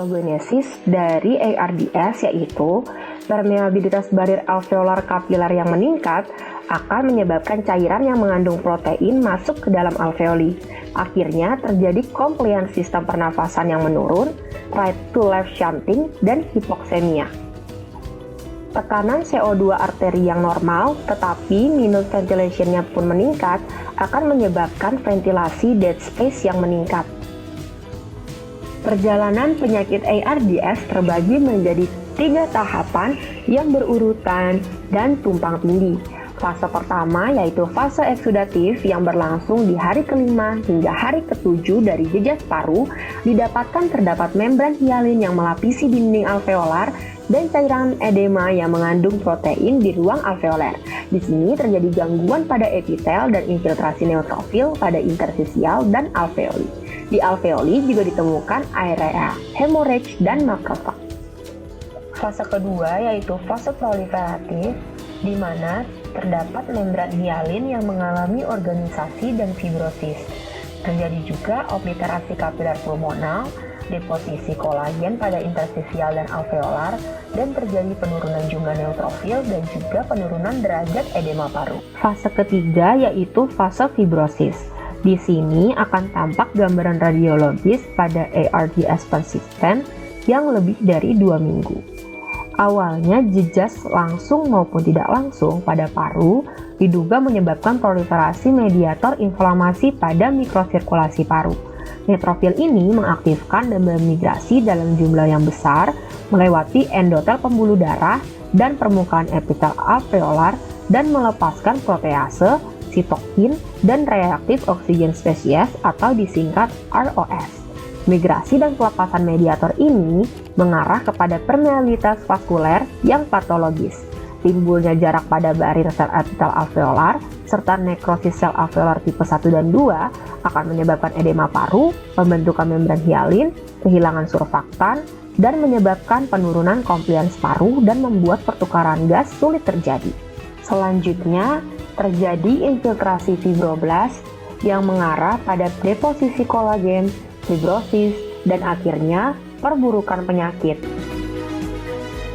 patogenesis dari ARDS, yaitu permeabilitas barir alveolar kapiler yang meningkat akan menyebabkan cairan yang mengandung protein masuk ke dalam alveoli. Akhirnya terjadi compliance sistem pernafasan yang menurun, right to left shunting, dan hipoksemia. Tekanan CO2 arteri yang normal, tetapi minute ventilation-nya pun meningkat, akan menyebabkan ventilasi dead space yang meningkat. Perjalanan penyakit ARDS terbagi menjadi 3 tahapan yang berurutan dan tumpang tindih. Fase pertama yaitu fase eksudatif yang berlangsung di hari kelima hingga hari ketujuh dari jejak paru, didapatkan terdapat membran hialin yang melapisi dinding alveolar dan cairan edema yang mengandung protein di ruang alveoler. Di sini terjadi gangguan pada epitel dan infiltrasi neutrofil pada interstisial dan alveoli. Di alveoli juga ditemukan area hemorrhage dan makrofag. Fase kedua yaitu fase proliferatif, di mana terdapat membran hialin yang mengalami organisasi dan fibrosis. Terjadi juga obliterasi kapiler pulmonal, deposisi kolagen pada interstisial dan alveolar, dan terjadi penurunan jumlah neutrofil dan juga penurunan derajat edema paru. Fase ketiga yaitu fase fibrosis. Di sini akan tampak gambaran radiologis pada ARDS persisten yang lebih dari 2 minggu. Awalnya jejas langsung maupun tidak langsung pada paru diduga menyebabkan proliferasi mediator inflamasi pada mikrosirkulasi paru. Neutrofil ini mengaktifkan dan bermigrasi dalam jumlah yang besar melewati endotel pembuluh darah dan permukaan epitel alveolar dan melepaskan protease, sitokin, dan reaktif oksigen spesies atau disingkat ROS. Migrasi dan pelepasan mediator ini mengarah kepada permeabilitas vaskuler yang patologis. Timbulnya jarak pada barir sel epitel alveolar serta nekrosis sel alveolar tipe 1 dan 2 akan menyebabkan edema paru, pembentukan membran hialin, kehilangan surfaktan, dan menyebabkan penurunan compliance paru dan membuat pertukaran gas sulit terjadi. Selanjutnya, terjadi infiltrasi fibroblast yang mengarah pada deposisi kolagen, fibrosis, dan akhirnya perburukan penyakit.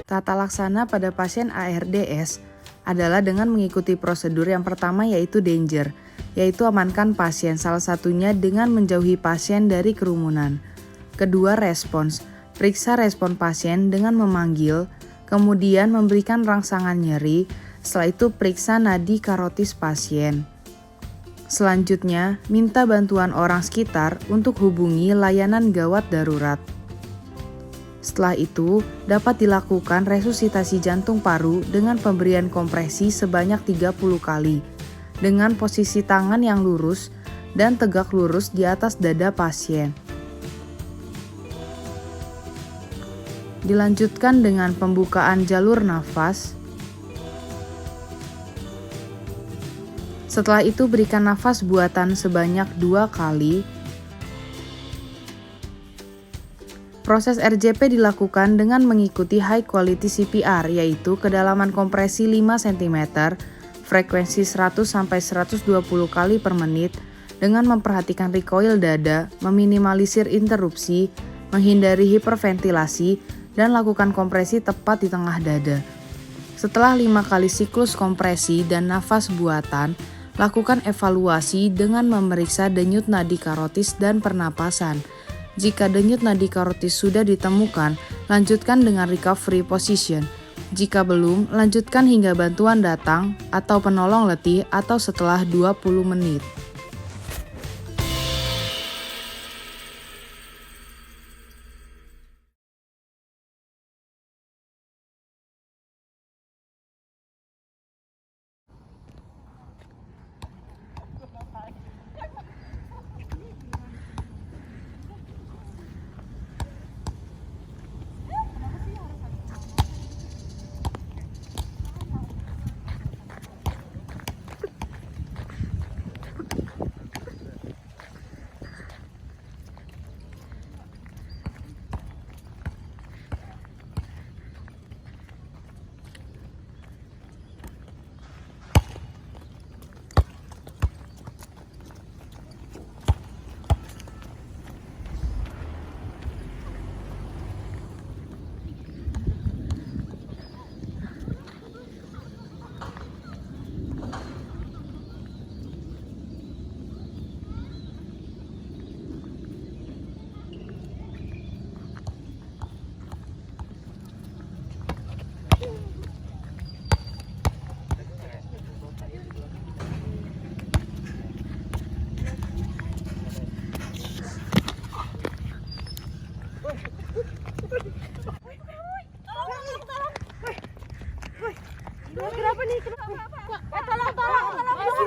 Tata laksana pada pasien ARDS adalah dengan mengikuti prosedur yang pertama yaitu danger, yaitu amankan pasien, salah satunya dengan menjauhi pasien dari kerumunan. Kedua, respons, periksa respon pasien dengan memanggil, kemudian memberikan rangsangan nyeri, setelah itu periksa nadi karotis pasien. Selanjutnya, minta bantuan orang sekitar untuk hubungi layanan gawat darurat. Setelah itu, dapat dilakukan resusitasi jantung paru dengan pemberian kompresi sebanyak 30 kali, dengan posisi tangan yang lurus dan tegak lurus di atas dada pasien. Dilanjutkan dengan pembukaan jalur nafas. Setelah itu berikan nafas buatan sebanyak 2 kali. Proses RJP dilakukan dengan mengikuti high quality CPR, yaitu kedalaman kompresi 5 cm, frekuensi 100-120 kali per menit, dengan memperhatikan recoil dada, meminimalisir interupsi, menghindari hiperventilasi, dan lakukan kompresi tepat di tengah dada. Setelah 5 kali siklus kompresi dan nafas buatan, lakukan evaluasi dengan memeriksa denyut nadi karotis dan pernapasan. Jika denyut nadi karotis sudah ditemukan, lanjutkan dengan recovery position. Jika belum, lanjutkan hingga bantuan datang atau penolong letih atau setelah 20 menit.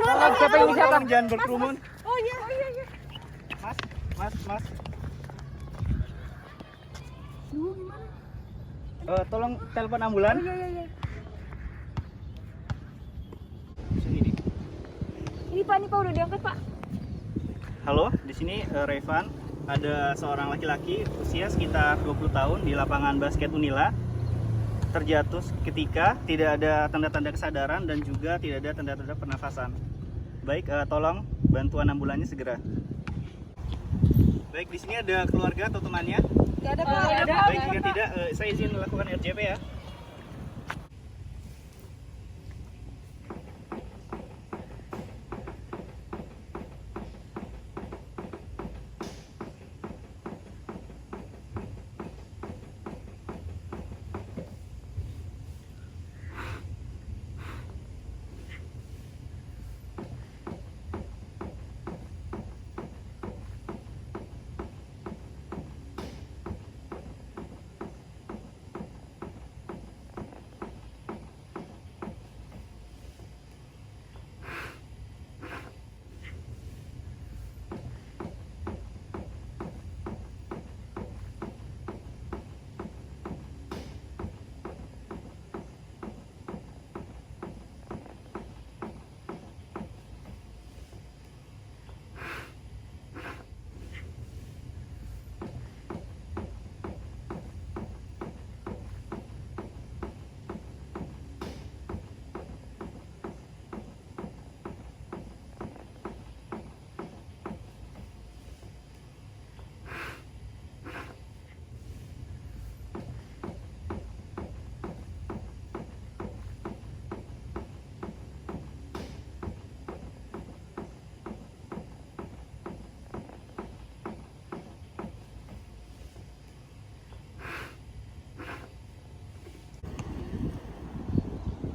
Siapa ini siapa? Jangan berkerumun. Oh iya. Mas. Duh, gimana? Tolong telepon ambulan. Iya. Sini nih. Ini Pak udah diangkat Pak. Halo, di sini Revan. Ada seorang laki-laki usia sekitar 20 tahun di lapangan basket Unila. Terjatuh ketika tidak ada tanda-tanda kesadaran dan juga tidak ada tanda-tanda pernafasan. Baik, tolong bantuan ambulannya segera. Baik, di sini ada keluarga atau temannya? Gak ada Pak. Baik, jika tidak, saya izin melakukan RJP ya.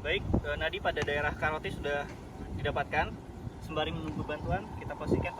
Baik, nadi pada daerah karotis sudah didapatkan. Sembari menunggu bantuan, kita posisikan